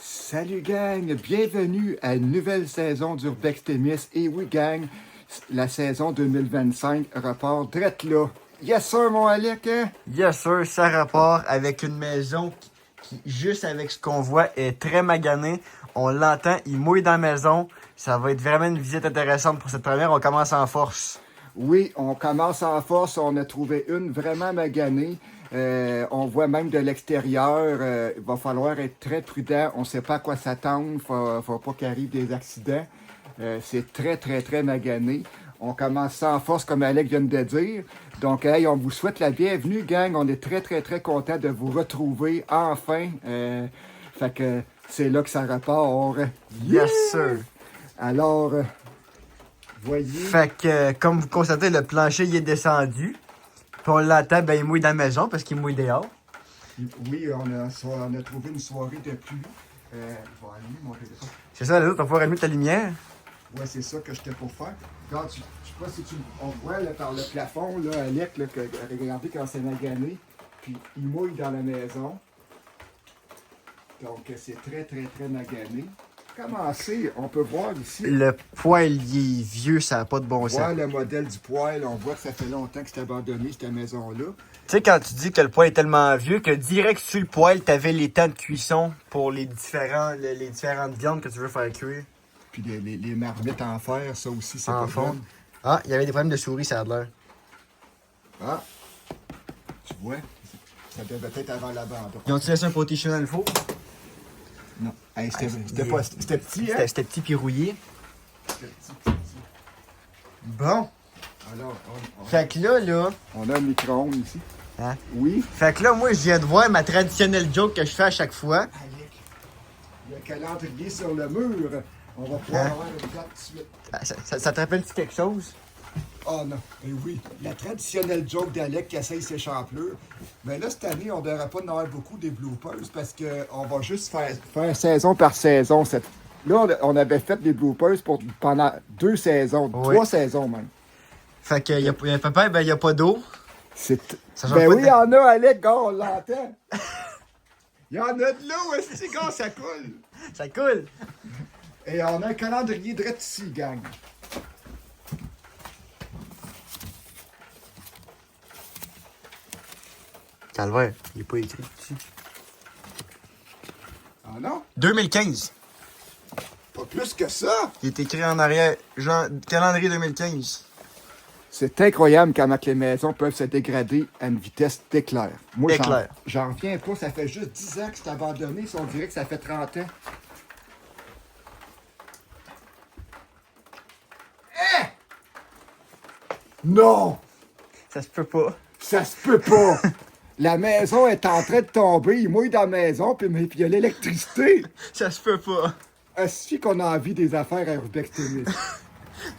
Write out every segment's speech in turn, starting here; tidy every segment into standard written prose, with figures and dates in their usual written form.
Salut gang, bienvenue à une nouvelle saison d'Urbex Témis. Et oui gang, la saison 2025 repart drette là. Yes sir mon Alec, hein? Yes sir, ça repart avec une maison qui, juste avec ce qu'on voit, est très maganée. On l'entend, il mouille dans la maison. Ça va être vraiment une visite intéressante pour cette première. On commence en force. Oui, on commence en force, on a trouvé une vraiment maganée. On voit même de l'extérieur, il va falloir être très prudent. On ne sait pas à quoi s'attendre, faut pas qu'il arrive des accidents. C'est très magané. On commence ça en force, comme Alec vient de dire. Donc, hey, on vous souhaite la bienvenue, gang. On est très content de vous retrouver enfin. Fait que c'est là que ça repart. Yes sir. Alors, voyez. Fait que, comme vous constatez, le plancher il est descendu. Puis on l'entend, ben il mouille dans la maison parce qu'il mouille dehors. Oui, on a trouvé une soirée de pluie. Je vais allumer mon téléphone. C'est ça, les autres, on va pouvoir allumer ta lumière. Ouais, c'est ça que j'étais pour faire. Regarde, je sais pas si on voit là, par le plafond, là, Alec, là, regardez quand c'est magané. Puis il mouille dans la maison. Donc c'est très magané. Commencer, on peut voir ici. Le poêle, il est vieux, ça n'a pas de bon sens. Voir le modèle du poêle, on voit que ça fait longtemps que c'est abandonné, cette maison-là. Tu sais, quand tu dis que le poêle est tellement vieux que direct sur le poêle, t'avais les temps de cuisson pour les différentes viandes que tu veux faire cuire. Puis les marmites en fer, ça aussi, c'est En pas fond. fun. Ah, il y avait des problèmes de souris, ça a l'air. Ah, tu vois, ça devait être avant l'abandon. Ils ont-tu laissé un potichon dans le four? Non, hey, c'était petit, hein? C'était petit puis rouillé. C'était petit. Bon. Alors, Fait que là... on a un micro-ondes ici. Hein? Oui. Fait que là, moi, je viens de voir ma traditionnelle joke que je fais à chaque fois. Alec, il y a un calendrier sur le mur. On va pouvoir Hein? avoir une date tout de suite. Ça te rappelle-tu quelque chose? Oh non, eh oui. La traditionnelle joke d'Alec qui essaye ses champlures. Mais là, cette année, on ne devrait pas en avoir beaucoup des bloopers parce qu'on va juste faire saison par saison. Là, on avait fait des bloopers pendant 2 saisons, Oui. 3 saisons même. Fait que, papa, ben, il n'y a pas d'eau. C'est... Ça change Ben pas oui, de- il y en a, Alec, gars, on l'entend. Il y en a de l'eau, est-ce que gars, ça coule? Ça coule. Et on a un calendrier direct ici, gang. Calvaire, il n'est pas écrit dessus. Ah non? 2015. Pas plus que ça! Il est écrit en arrière, genre, calendrier 2015. C'est incroyable comment les maisons peuvent se dégrader à une vitesse d'éclair. Moi, Éclair. j'en reviens pas. Ça fait juste 10 ans que c'est abandonné. Si on dirait que ça fait 30 ans. Hein? Non! Ça se peut pas. Ça se peut pas! La maison est en train de tomber. Il mouille dans la maison, puis il y a l'électricité. Ça se peut pas. Est-ce qu'on a envie des affaires à Urbex Témis?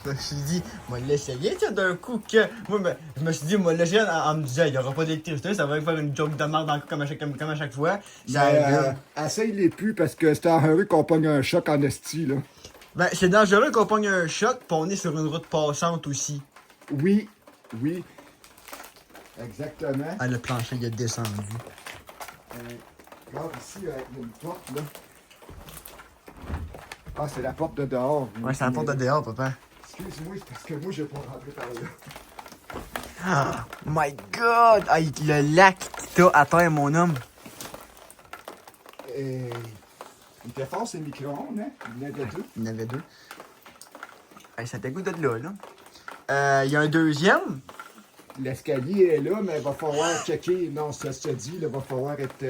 Je me suis dit, moi, l'essayer, tu sais, d'un coup que. Moi, ben, je me suis dit, moi, l'essayer en me disant, il n'y aura pas d'électricité, ça va faire une joke de merde encore comme à chaque fois. Ça, Essaye-les plus parce que c'est en rue qu'on pogne un choc en esti, là. Ben, c'est dangereux qu'on pogne un choc, pis on est sur une route passante aussi. Oui. Exactement. Ah, le plancher, il est descendu. Regarde ici, il y a une porte, là. Ah, c'est la porte de dehors. Ouais, c'est la porte de dehors, papa. Excuse-moi, c'est parce que moi, j'ai pas rentré par là. Ah, my god! Ah, le lac qui t'a à terre, mon homme. Il était fort, ces micro-ondes, hein? Il y en avait 2. Il y en avait 2. Hey, ça dégoûte de là, là. Il y a un deuxième. L'escalier est là, mais il va falloir checker. Non, ça se dit, il va falloir être...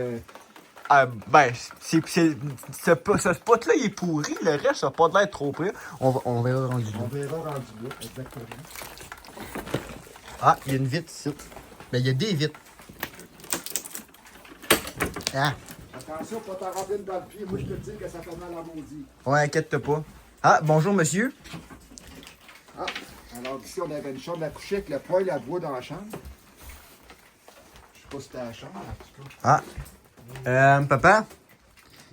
Ben, ce spot-là, il est pourri. Le reste, ça n'a pas l'air trop près. On verra rendu là. On verra rendu là, exactement. Ah, il y a une vitre ici. Ben, il y a des vitres. Ah, Attention, pas t'en rentrer dans le pied. Moi, je te dis que ça fait mal à maudit. ouais, inquiète-toi pas. Ah, bonjour, monsieur. Ah, alors ici, on avait une chambre à coucher avec le poêle à bois dans la chambre. Je sais pas si c'était la chambre, en tout cas. Ah. Papa?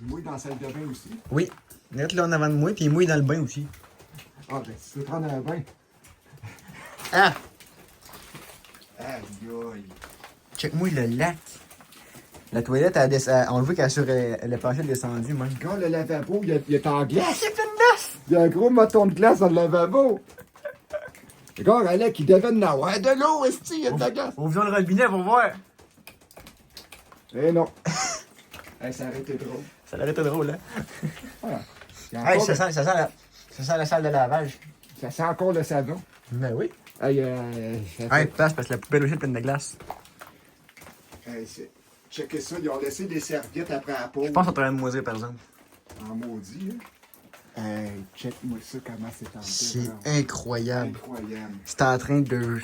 Il mouille dans la salle de bain aussi. Oui. Il est là en avant de moi, puis il mouille dans le bain aussi. Ah, ben, si tu veux prendre un bain. Ah! Aïe, aïe. Check-moi le lac. La toilette, on voit qu'elle sur le plancher est descendu, même. Regarde, le lavabo, il est en glace. C'est une glace! Il y a un gros moton de glace dans le lavabo. Regarde, Alec, il devait en avoir de l'eau, esti, il y a de la glace. Ouvrons le robinet pour voir. Eh non. Hey, ça aurait été drôle. Ça aurait été drôle, hein? Voilà. Il y a Hey, encore ça sent la salle de lavage. ça sent encore le savon. Ben oui. Hey, ça fait- Hey, place, parce que la poubelle aussi est pleine de glace. Hey, checkez ça, ils ont laissé des serviettes après la pause. Je pense qu'on est en train de moisir, par exemple. En maudit, hein. Hey, check-moi ça, comment c'est en C'est terre. incroyable. Incroyable. C'est en train de...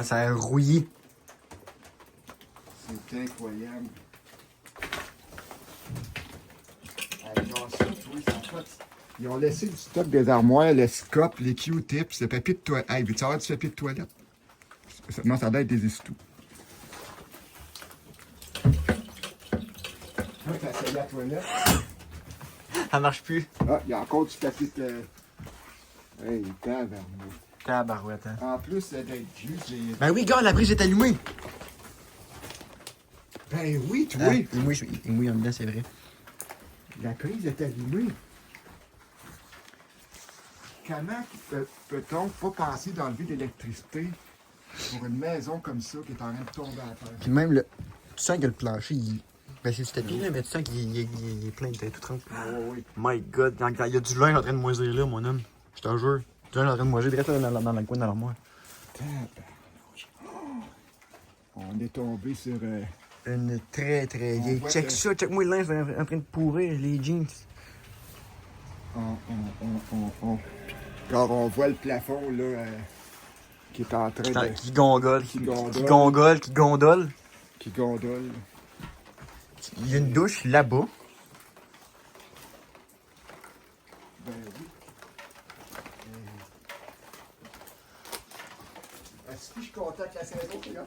Ça a rouillé. C'est incroyable. Hey, genre ça, tu vois, ça a pas de- Ils ont laissé du stock des armoires, le scope, les Q-tips, le papier de toilette. Hey, veux-tu avoir du papier de toilette? Non, ça doit être des essuie-tout. Là, t'as essayé la toilette. Ça marche plus. Ah, il y a encore du papier de... Hey, tabarnak. Tabarouette, hein. En plus d'être juste, j'ai... Ben oui, gars, la prise est allumée. Ben oui, toi! Ah, il mouille en dedans, c'est vrai. La prise est allumée. Comment peut-on pas penser d'enlever de l'électricité pour une maison comme ça qui est en train de tomber à terre? Puis même, tu sens que le plancher, ben c'est du tapis, là, mais tu sens qu'il est plein de tout trempe. Ah oui. My God, il y a du linge en train de moisir là, mon homme. Je te jure. Du linge en train de moisir, direct dans le coin de l'armoire. Tabarnouche. On est tombé sur... Une très très On vieille. voit Check que- ça, check-moi le linge en train de pourrir, les jeans. Quand on voit le plafond là, qui est en train de... Qui gondole, Qui gondole. qui gondole. qui gondole. Il y a une douche là-bas. Ben oui. Est-ce que je contacte la saison qui est là?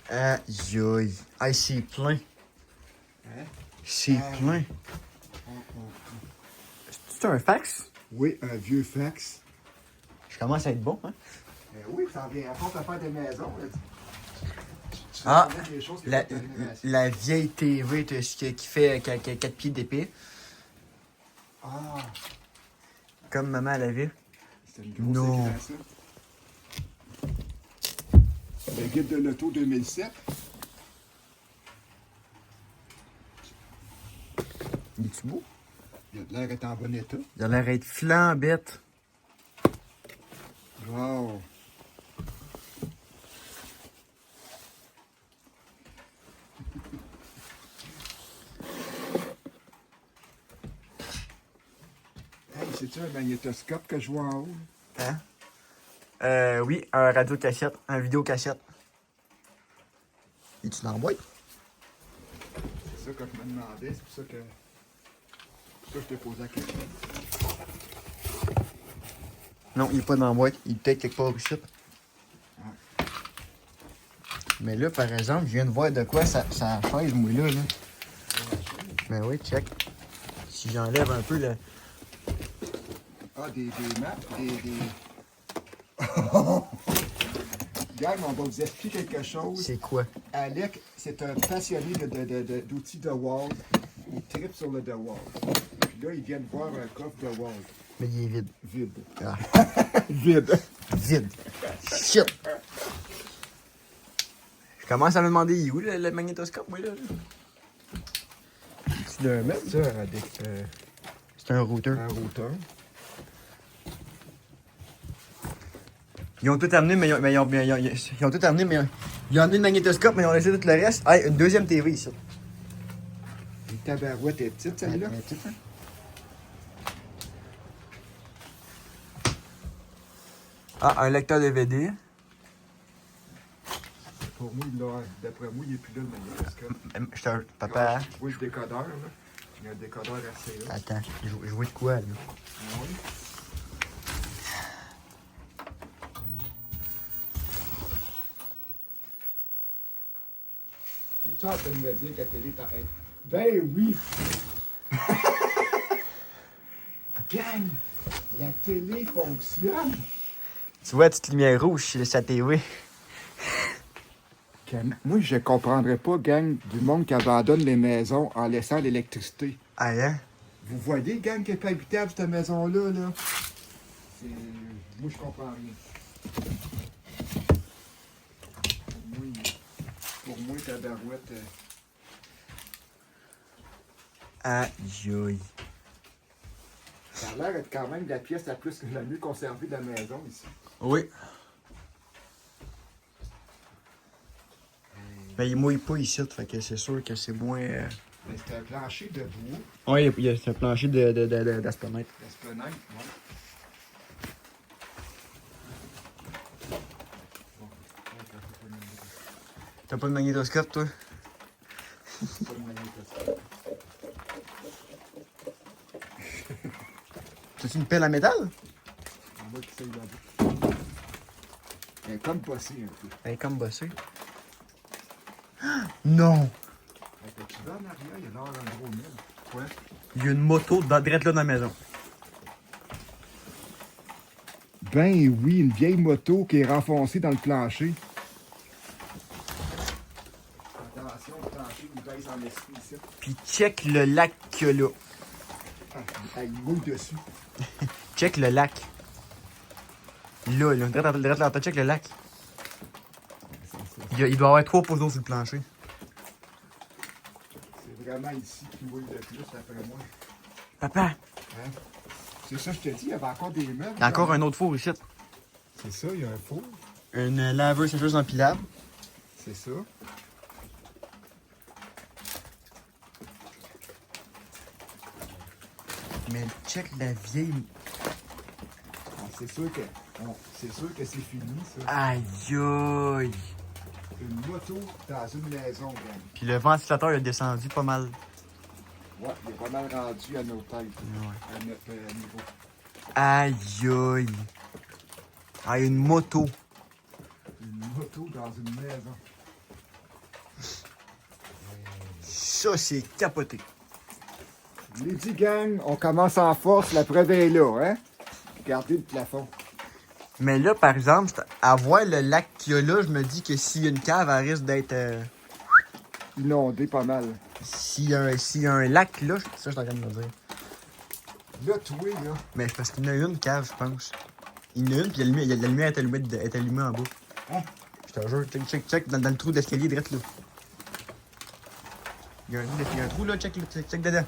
Aïe aïe. Aïe, c'est plein. Hein? C'est plein. C'est un fax? Oui, un vieux fax. Je commence à être bon, hein? Ben oui, ça en vient à force de faire des maisons. Là. Tu Ah, fais des choses qui La, font de rénovation. la vieille TV qui fait 4 pieds d'épée. Ah, Comme maman l'avait. c'est une grosse Non. écran, ça. Le guide de l'auto 2007. Il est-tu beau? Il a l'air d'être en bon état. Il a l'air d'être flambette. Wow. Hey, c'est-tu un magnétoscope que je vois en haut? Hein? Oui, un radio-cassette, un vidéo-cassette. Es-tu dans la boîte? C'est ça que je me demandais, c'est pour ça que je t'ai posé la question. Non, il est pas dans la boîte. Il est peut-être quelque part ici. Mais là, par exemple, je viens de voir de quoi ça chaise, moi, là. Mais oui, check. Si j'enlève un peu le... Ah, des maps, Gang, on va vous expliquer quelque chose. C'est quoi? Alec, c'est un passionné d'outils de wall. Il tripe sur le DeWalt. Puis là, il vient de voir un coffre DeWalt. Mais il est vide. Vide. Ah, Vide. vide. Shit! Je commence à me demander, il est où le magnétoscope, moi, là? C'est d'un mec? Ça, avec C'est un routeur. un routeur. Ils ont tout amené, mais ils ont tout amené, mais ils ont amené le magnétoscope, mais ils ont laissé tout le reste. Hey, une deuxième TV, ici. Une tabarouette est petite, celle-là. Ah, un lecteur DVD. Pour moi, d'après moi, il n'est plus là, le magnétoscope. Papa, Tu vois le décodeur, là. Il y a un décodeur RCA. attends, je vois de quoi, là? Ah oui. Es-tu en train de me dire que la télé t'arrête? Ben oui! Gang! La télé fonctionne! Tu vois la petite lumière rouge sur sa TV? Moi, je comprendrais pas, gang, du monde qui abandonne les maisons en laissant l'électricité. Ah, hein? Vous voyez, gang, qui est pas habitable, cette maison-là, là? Moi, je comprends rien. Pour moi, tabarouette... Aïe, aïe. Ça a l'air d'être quand même la pièce la mieux conservée de la maison, ici. Oui. Ben, il mouille pas ici, fait que c'est sûr que c'est moins. Ben, c'est un plancher de bois. Oui, il y a un plancher d'aspenètre. L'esplanade, ouais. T'as pas de magnétoscope, toi? C'est pas le magnétoscope. T'as-tu une pelle à métal? On va essayer là-bas. Elle est comme bossée un peu. Elle est comme bossée. Non! Tu vas en arrière, il y a l'air d'un gros mille. Ouais. Il y a une moto direct là dans la maison. Ben oui, une vieille moto qui est renfoncée dans le plancher. Attention, le plancher, il baisse en esprit ici. Puis check le lac qu'il y a là. Ah, il mouille dessus. Check le lac. Là, direct, check le lac. Il doit y avoir 3 pouces d'eau sur le plancher. C'est vraiment ici qui mouille le plus, d'après moi. Papa! Hein? C'est ça, je te dis, il y avait encore des meubles. Il y a encore un autre four ici. C'est ça, il y a un four. Une laveuse sécheuse empilable. C'est ça. Mais check la vieille. Ah, c'est sûr que c'est fini, ça. Aïe aïe! Une moto dans une maison, gang. Puis le ventilateur il a descendu pas mal. Ouais, il est pas mal rendu à nos têtes. Ouais. À notre niveau. Aïe aïe! Ah, une moto. Une moto dans une maison. Ça, c'est capoté. Je l'ai dit, gang, on commence en force, la preuve est là, hein? Regardez le plafond. Mais là, par exemple, à voir le lac qu'il y a là, je me dis que s'il y a une cave, elle risque d'être. Inondé pas mal. S'il y a un lac là, c'est ça que je suis en train de me dire. Là, toi, là. Mais c'est parce qu'il y en a une cave, je pense. Il y en a une, puis la lumière est allumée en bas. Hein? Je te jure, check dans le trou d'escalier direct là. Il y a un trou là, check dedans.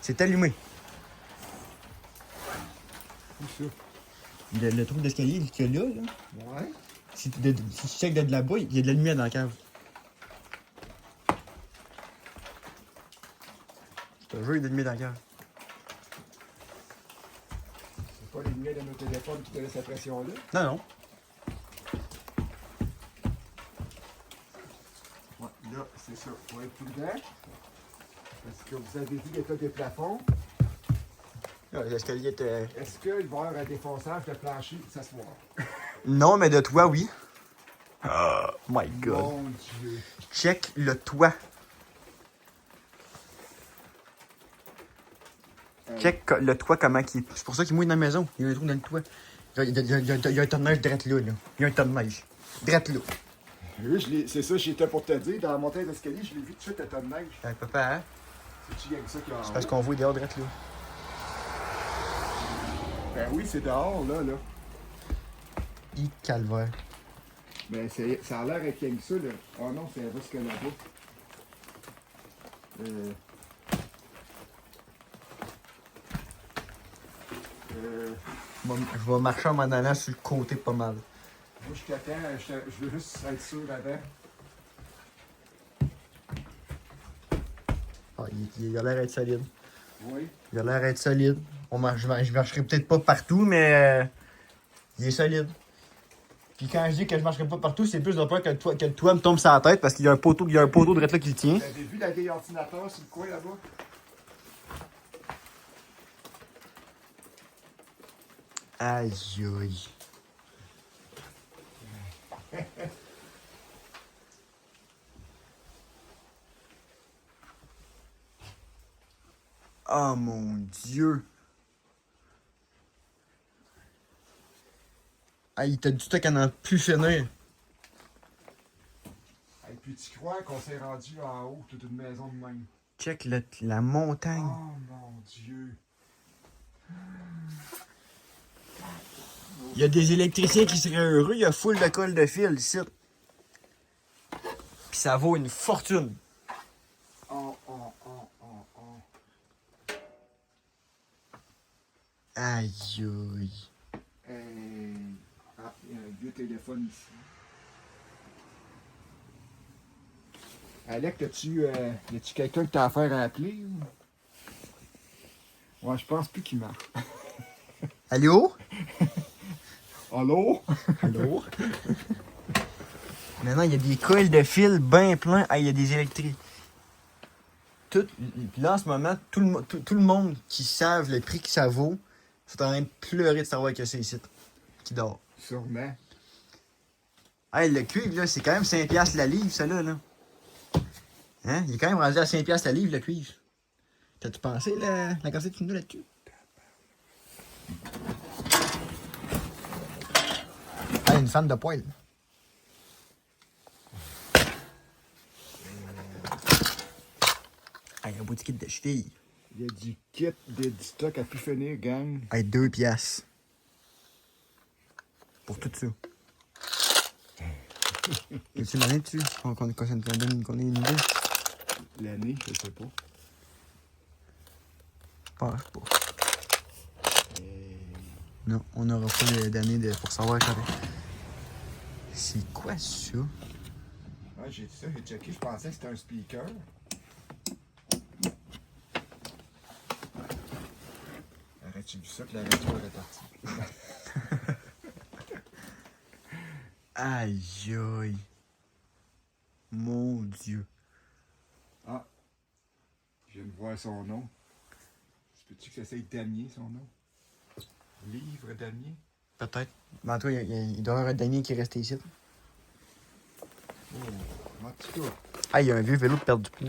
C'est allumé. Où ça? Le trou d'escalier qu'il y a là, Ouais. si tu check de là-bas, il y a de la lumière dans la cave. Je te jure, il y a de la lumière dans la cave. C'est pas les lumières de nos téléphones qui te laissent la pression-là. Non, non. Ouais, là, c'est ça. Faut être prudent. Parce que vous avez vu l'état des plafonds. Là, l'escalier était. Est-ce qu'il va y avoir un défonçage de plancher ce soir? Non, mais de toi, oui. Oh my god. Mon Dieu. Check le toit. Check le toit, comment il est. C'est pour ça qu'il mouille dans la maison. Il y a un trou dans le toit. Il y a un tas de neige direct là. Il y a un tas de neige. Direct là. Oui, c'est ça, j'étais pour te dire. Dans la montée d'escalier, je l'ai vu tout de suite, un tas de neige. Papa, hein? C'est-tu rien que ça qui a en C'est parce haut? qu'on voit dehors direct là. Ben oui, c'est dehors, là. Calvaire. Ben, ça a l'air être rien que ça, là. Oh non, c'est un risque là-bas. Je vais marcher en m'en allant sur le côté pas mal. Moi, je t'attends, je veux juste être sûr avant. Ah, il a l'air d'être solide. Oui. Il a l'air d'être solide. Je marcherai peut-être pas partout, mais il est solide. Puis quand je dis que je marcherai pas partout, c'est plus de peur que le toit me tombe sur la tête parce qu'il y a un poteau direct là qui le tient. Vous avez vu la vieille ordinateur sur le coin là-bas? Aïe aïe. Oh mon Dieu. Ah, il t'a dit ça qu'elle n'en a plus finir. Puis tu crois qu'on s'est rendu en haut, toute une maison de même. Check la montagne. Oh mon Dieu. Il y a des électriciens qui seraient heureux. Il y a full de cols de fil ici. Puis ça vaut une fortune. Oh, oh, oh, oh, oh. Aïe, aïe. Ah, il y a un vieux téléphone ici. Alec, y a-tu quelqu'un que t'as affaire à appeler? Ou... Ouais, je pense plus qu'il marche. Allô? Allô? Allô? Maintenant, il y a des coils de fil bien pleins. Ah, il y a des électriques. Puis là, en ce moment, tout le monde qui savent le prix que ça vaut sont en train de pleurer de savoir que c'est ici qui dort. Sûrement. Hey, le cuivre, là, c'est quand même 5$ la livre, ça là. Hein? Il est quand même rendu à 5$ la livre, le cuivre. T'as-tu pensé la quantité de fumée là-dessus? Ah, une fan de poêle. Ah, il y a un beau kit de cheville. Il y a du kit, du stock à plus finir, gang. Hey, 2$. Pour tout ça. Y'a-tu une année dessus? Qu'on ait une idée? L'année, je sais pas. Pense pas. Non, on n'aura pas d'année pour savoir quand. C'est quoi ça? Ouais, j'ai dit ça, j'ai checké, je pensais que c'était un speaker. Aurais-tu vu ça que la radio est partie? Aïe aïe. Mon Dieu. Ah, je viens de voir son nom. Peux-tu que ça soit Damier, son nom? Livre Damier? Peut-être. Mais en tout cas, il doit y avoir un Damien qui est resté ici. Oh, en tout cas. Ah, il y a un vieux vélo de perdre du poids.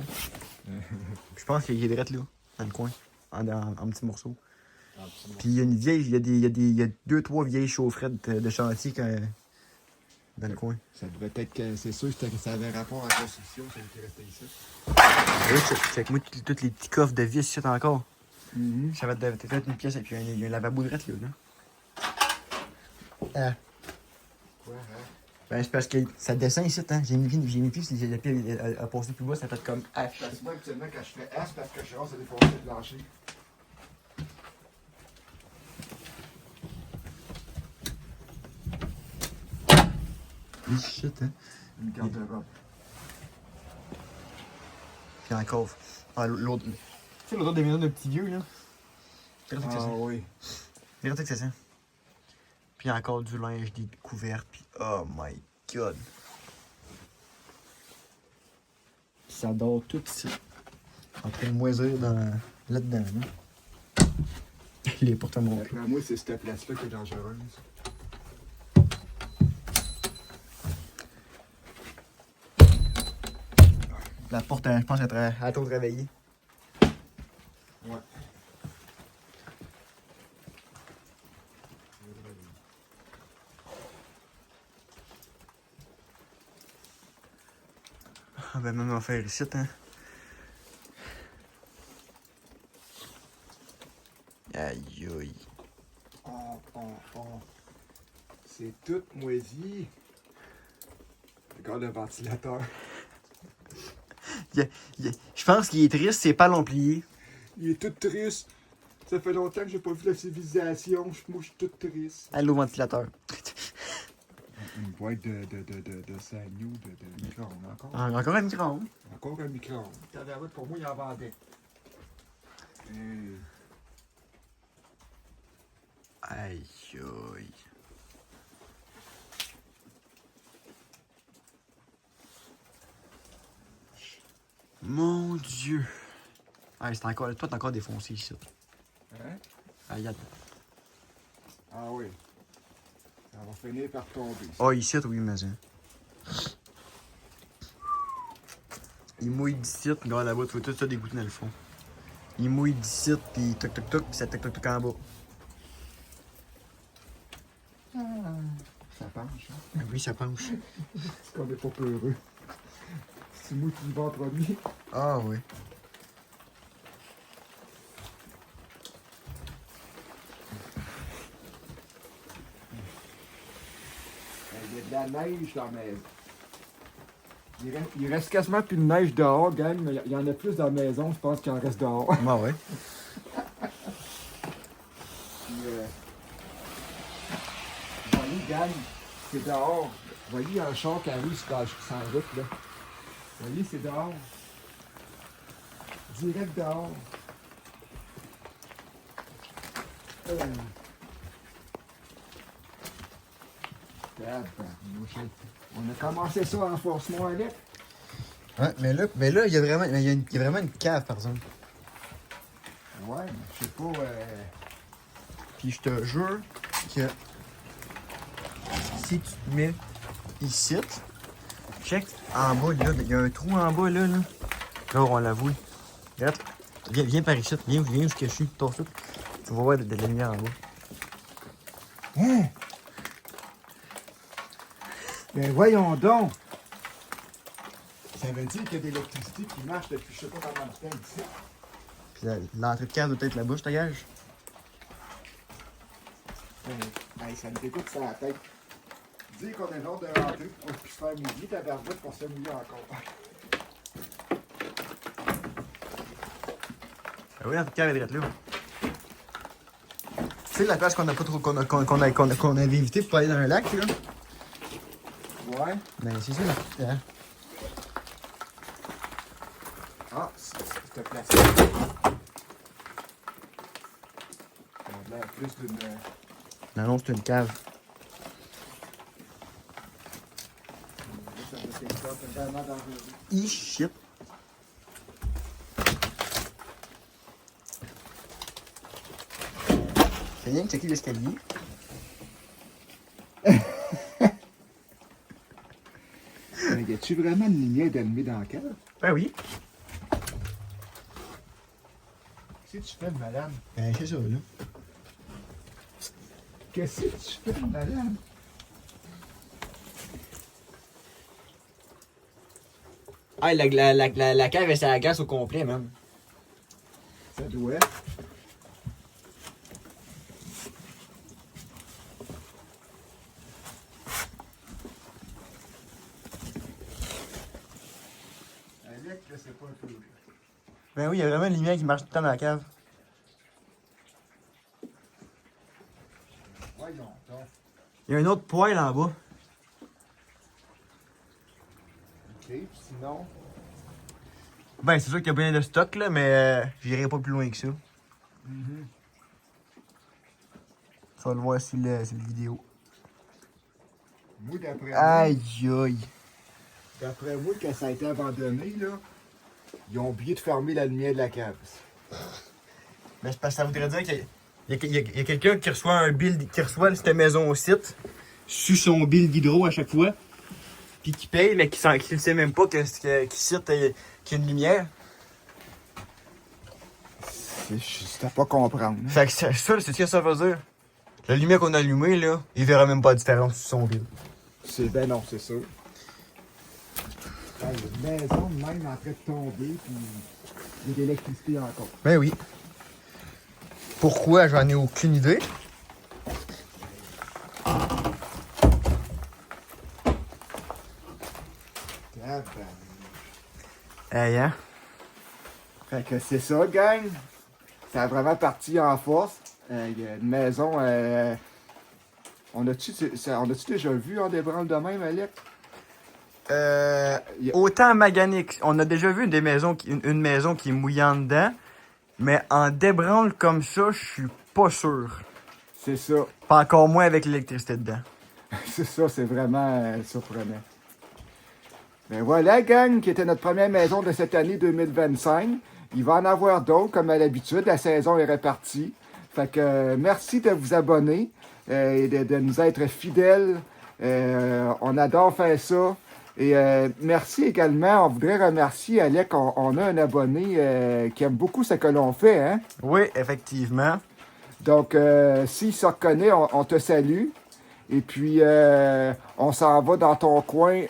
Je pense qu'il est direct là, dans le coin, en petits morceaux. Puis il y a une vieille, il y a 2-3 vieilles chaufferettes de chantier dans le coin. Ça devrait être que c'est sûr que ça avait rapport à la construction, ça était resté ici. Oui, check-moi tous les petits coffres de vis ici encore. Mm-hmm. Ça va être peut-être une pièce et puis il y a un lavabo direct là. Ah. Quoi, hein? Ben c'est parce que ça descend ici, hein. J'ai mis si la pile a passé plus bas, ça fait comme H. Parce que moi, habituellement, quand je fais S, parce que je rase à défoncer le plancher. Shit, hein. Une garde-robe. Puis encore. Ah, l'autre. Tu sais, l'autre des maisons de petits vieux, là. Regarde Ah ça. oui. Regarde ça, ça. Puis encore du linge, des couvertes, puis oh my god. Ça dort tout ici. En train de moisir là-dedans, là. Il est pourtant mon D'après moi, c'est cette place-là qui est dangereuse. La porte, je pense, être à tôt de réveiller. Ouais. On va même en faire ici, hein. Aïe aïe. Oh, oh, oh. C'est tout moisi. Regarde le ventilateur. Je pense qu'il est triste, c'est pas long plié. Il est tout triste. Ça fait longtemps que j'ai pas vu la civilisation. Moi, je suis tout triste. Allô, ventilateur. Une boîte de sagnou, de micro-ondes. Encore? Encore un micro-ondes. Encore un micro-ondes. Tabarouette, pour moi, il en vendait. Aïe aïe. Mon Dieu. Ah, c'est encore, toi, t'es encore défoncé ici. Hein? Aïe, aïe. Ah oui. Ça va finir par tomber. Oh, ici, oui, mais hein. Il mouille d'ici, regarde là-bas, tu vois tout ça dégoûter dans le fond. Il mouille d'ici, puis toc toc toc, puis ça toc toc toc en bas. Ça penche, hein? Ah oui, ça penche. C'est qu'on n'est pas peureux. c'est moi qui y vais en premier. Ah oui. Il y a de la neige dans la maison. Il reste quasiment plus de neige dehors, gang, mais il y en a plus dans la maison, je pense qu'il en reste dehors. Ah ouais. Puis, voyez, gang, c'est dehors. Voyez, il y a un char qui arrive sur la route, là. Voyez, c'est dehors. Direct dehors. On a commencé ça en force-moi avec. Ouais, mais là, il y a vraiment une cave, par exemple. Ouais, mais je sais pas. Puis je te jure que si tu te mets ici, check en bas, là, il y a un trou en bas, là. Là, on l'avoue. Regarde, viens par ici, viens où je suis, toi, ça. Tu vas voir de la lumière en bas. Hein? Ben voyons donc! Ça veut dire qu'il y a de l'électricité qui marche depuis je sais pas combien de temps ici. Puis l'entrée de cave doit être là-bas, je te gage. Hey, ça me dégoûte ça la tête. Dis qu'on est l'ordre de rentrer pour qu'on puisse faire mouiller ta barbette pour se mouiller encore. Ah oui, l'entrée de cave est direct là. Tu sais la place qu'on a pas trop qu'on avait évité pour aller dans un lac, là? Ouais. Ben c'est ça là. Ah, c'était placé. Ça a l'air plus d'une. Non, c'est une cave. Ça doit être vraiment dangereux. Shit. C'est rien que checker l'escalier. Y a-tu vraiment une lumière d'allumée dans la cave? Ben oui. Qu'est-ce que tu fais, madame? Ben c'est ça là. Qu'est-ce que tu fais, madame? Ah, la cave, c'est la glace au complet, même. Ça doit. Alec, là, c'est pas un peu. Ben oui, il y a vraiment une lumière qui marche tout le temps dans la cave. Voyons donc. Il y a un autre poêle en bas. OK, puis sinon. Ben, c'est sûr qu'il y a bien de stock, là, mais j'irai pas plus loin que ça. Tu vas le voir sur le vidéo. Moi, d'après moi, Aïe, aïe. d'après moi, quand ça a été abandonné, là, ils ont oublié de fermer la lumière de la cave. Ben, c'est parce que ça voudrait dire qu'il y a quelqu'un qui reçoit un bill, qui reçoit cette maison au site, sur son bill d'hydro à chaque fois, puis qui paye, mais qui ne sait même pas qu'il cite qu'il y a une lumière. C'est à pas comprendre. Hein? Fait que ça, c'est ce que ça veut dire. La lumière qu'on a allumée, là, il verra même pas la différence sur son bill. Ben non, c'est sûr. Hey, une maison de même en train de tomber, puis il y a de l'électricité encore. Ben oui. Pourquoi, j'en ai aucune idée. Hey, hein? Fait que c'est ça, gang. Ça a vraiment parti en force. Il y a une maison. On a-tu déjà vu en débranle de même, Alec? Autant Maganic, on a déjà vu une maison qui est mouillante dedans, mais en débranle comme ça, je suis pas sûr. C'est ça. Pas encore moins avec l'électricité dedans. C'est ça, c'est vraiment surprenant. Ben voilà, gang, qui était notre première maison de cette année 2025. Il va en avoir d'autres, comme à l'habitude. La saison est répartie. Fait que merci de vous abonner et de nous être fidèles. On adore faire ça. Et merci également, on voudrait remercier Alec, on a un abonné qui aime beaucoup ce que l'on fait. Hein? Oui, effectivement. Donc, s'il se reconnaît, on te salue. Et puis, on s'en va dans ton coin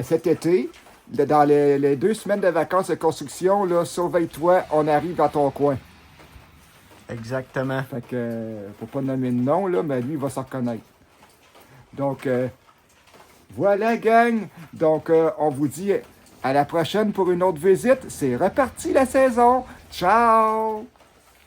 cet été, dans les 2 semaines de vacances de construction, là, surveille-toi, on arrive dans ton coin. Exactement. Fait que, faut pas nommer de nom, là, mais lui, il va s'en reconnaître. Donc, voilà, gang. Donc, on vous dit à la prochaine pour une autre visite. C'est reparti la saison. Ciao!